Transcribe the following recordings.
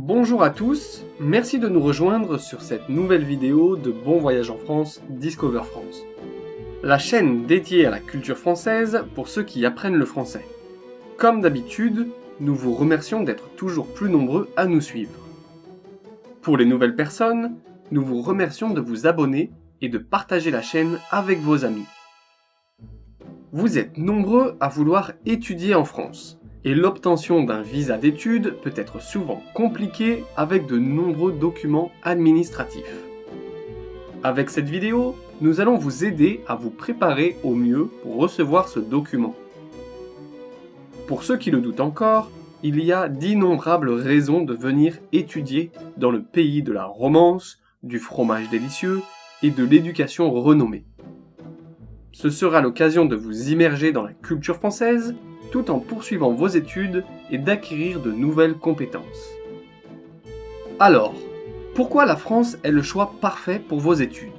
Bonjour à tous, merci de nous rejoindre sur cette nouvelle vidéo de Bon Voyage en France, Discover France. La chaîne dédiée à la culture française pour ceux qui apprennent le français. Comme d'habitude, nous vous remercions d'être toujours plus nombreux à nous suivre. Pour les nouvelles personnes, nous vous remercions de vous abonner et de partager la chaîne avec vos amis. Vous êtes nombreux à vouloir étudier en France. Et l'obtention d'un visa d'études peut être souvent compliquée avec de nombreux documents administratifs. Avec cette vidéo, nous allons vous aider à vous préparer au mieux pour recevoir ce document. Pour ceux qui le doutent encore, il y a d'innombrables raisons de venir étudier dans le pays de la romance, du fromage délicieux et de l'éducation renommée. Ce sera l'occasion de vous immerger dans la culture française tout en poursuivant vos études et d'acquérir de nouvelles compétences. Alors, pourquoi la France est le choix parfait pour vos études?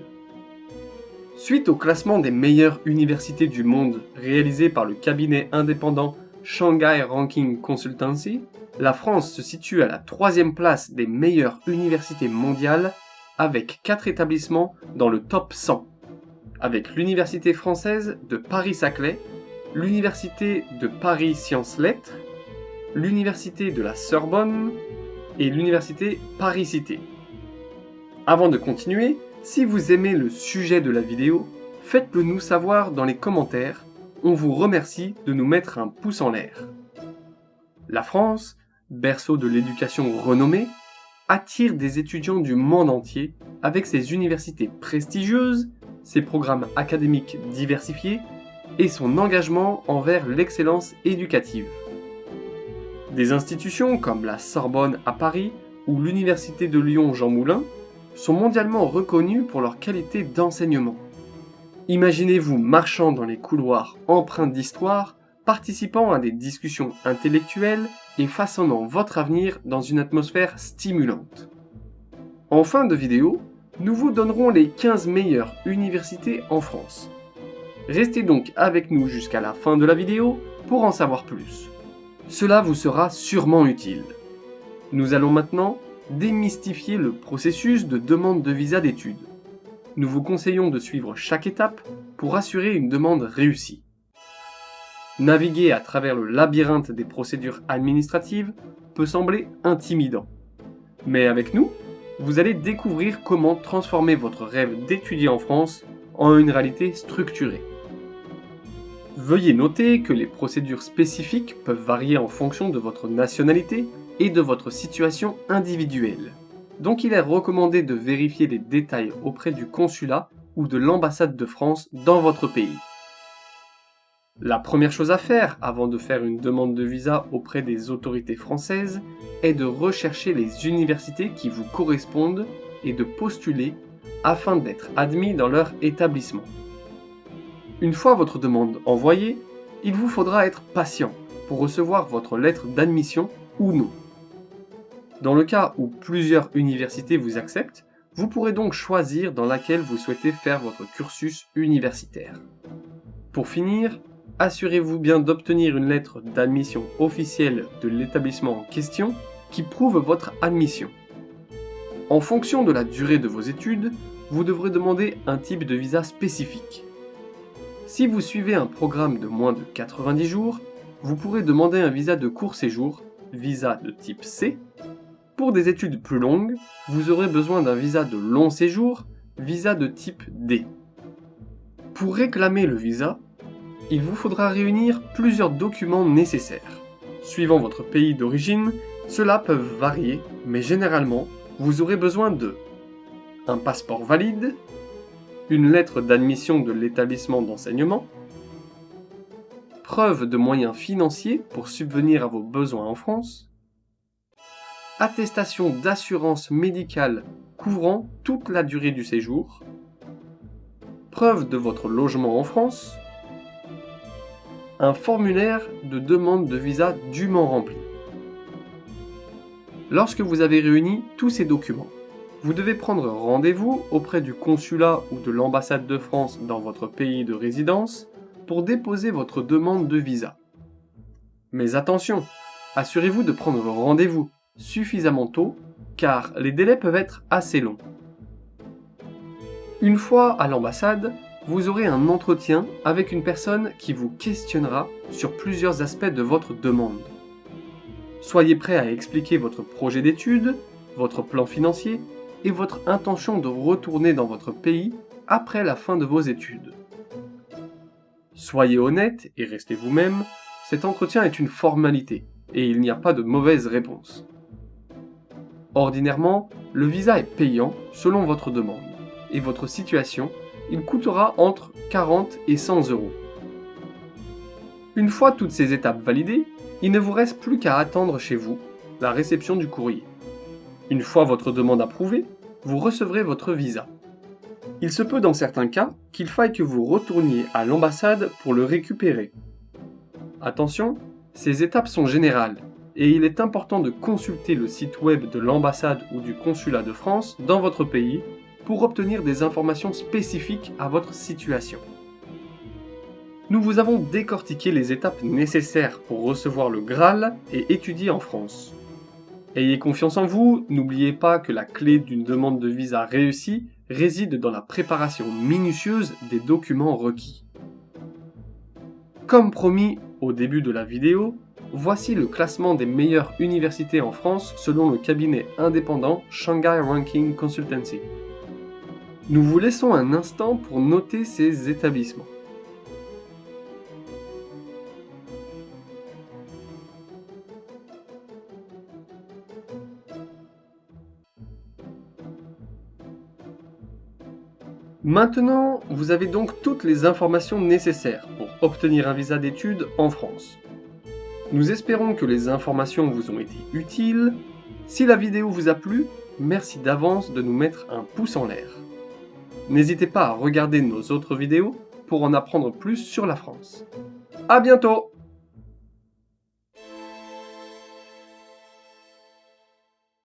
Suite au classement des meilleures universités du monde réalisé par le cabinet indépendant Shanghai Ranking Consultancy, la France se situe à la 3e place des meilleures universités mondiales avec 4 établissements dans le top 100, avec l'Université française de Paris-Saclay, l'Université de Paris Sciences Lettres, l'Université de la Sorbonne et l'Université Paris-Cité. Avant de continuer, si vous aimez le sujet de la vidéo, faites-le nous savoir dans les commentaires. On vous remercie de nous mettre un pouce en l'air. La France, berceau de l'éducation renommée, attire des étudiants du monde entier avec ses universités prestigieuses, ses programmes académiques diversifiés et son engagement envers l'excellence éducative. Des institutions comme la Sorbonne à Paris ou l'Université de Lyon Jean Moulin sont mondialement reconnues pour leur qualité d'enseignement. Imaginez-vous marchant dans les couloirs empreints d'histoire, participant à des discussions intellectuelles et façonnant votre avenir dans une atmosphère stimulante. En fin de vidéo, nous vous donnerons les 15 meilleures universités en France. Restez donc avec nous jusqu'à la fin de la vidéo pour en savoir plus. Cela vous sera sûrement utile. Nous allons maintenant démystifier le processus de demande de visa d'études. Nous vous conseillons de suivre chaque étape pour assurer une demande réussie. Naviguer à travers le labyrinthe des procédures administratives peut sembler intimidant. Mais avec nous, vous allez découvrir comment transformer votre rêve d'étudier en France en une réalité structurée. Veuillez noter que les procédures spécifiques peuvent varier en fonction de votre nationalité et de votre situation individuelle. Donc il est recommandé de vérifier les détails auprès du consulat ou de l'ambassade de France dans votre pays. La première chose à faire avant de faire une demande de visa auprès des autorités françaises est de rechercher les universités qui vous correspondent et de postuler afin d'être admis dans leur établissement. Une fois votre demande envoyée, il vous faudra être patient pour recevoir votre lettre d'admission ou non. Dans le cas où plusieurs universités vous acceptent, vous pourrez donc choisir dans laquelle vous souhaitez faire votre cursus universitaire. Pour finir, assurez-vous bien d'obtenir une lettre d'admission officielle de l'établissement en question qui prouve votre admission. En fonction de la durée de vos études, vous devrez demander un type de visa spécifique. Si vous suivez un programme de moins de 90 jours, vous pourrez demander un visa de court séjour, visa de type C. Pour des études plus longues, vous aurez besoin d'un visa de long séjour, visa de type D. Pour réclamer le visa, il vous faudra réunir plusieurs documents nécessaires. Suivant votre pays d'origine, cela peut varier, mais généralement, vous aurez besoin de un passeport valide, une lettre d'admission de l'établissement d'enseignement, preuve de moyens financiers pour subvenir à vos besoins en France, attestation d'assurance médicale couvrant toute la durée du séjour, preuve de votre logement en France, un formulaire de demande de visa dûment rempli. Lorsque vous avez réuni tous ces documents, vous devez prendre rendez-vous auprès du consulat ou de l'ambassade de France dans votre pays de résidence pour déposer votre demande de visa. Mais attention, assurez-vous de prendre rendez-vous suffisamment tôt, car les délais peuvent être assez longs. Une fois à l'ambassade, vous aurez un entretien avec une personne qui vous questionnera sur plusieurs aspects de votre demande. Soyez prêt à expliquer votre projet d'études, votre plan financier et votre intention de retourner dans votre pays après la fin de vos études. Soyez honnête et restez vous-même, cet entretien est une formalité et il n'y a pas de mauvaise réponse. Ordinairement, le visa est payant selon votre demande et votre situation, il coûtera entre 40 et 100 euros. Une fois toutes ces étapes validées, il ne vous reste plus qu'à attendre chez vous la réception du courrier. Une fois votre demande approuvée, vous recevrez votre visa. Il se peut dans certains cas qu'il faille que vous retourniez à l'ambassade pour le récupérer. Attention, ces étapes sont générales et il est important de consulter le site web de l'ambassade ou du consulat de France dans votre pays pour obtenir des informations spécifiques à votre situation. Nous vous avons décortiqué les étapes nécessaires pour recevoir le Graal et étudier en France. Ayez confiance en vous, n'oubliez pas que la clé d'une demande de visa réussie réside dans la préparation minutieuse des documents requis. Comme promis au début de la vidéo, voici le classement des meilleures universités en France selon le cabinet indépendant Shanghai Ranking Consultancy. Nous vous laissons un instant pour noter ces établissements. Maintenant, vous avez donc toutes les informations nécessaires pour obtenir un visa d'études en France. Nous espérons que les informations vous ont été utiles. Si la vidéo vous a plu, merci d'avance de nous mettre un pouce en l'air. N'hésitez pas à regarder nos autres vidéos pour en apprendre plus sur la France. À bientôt!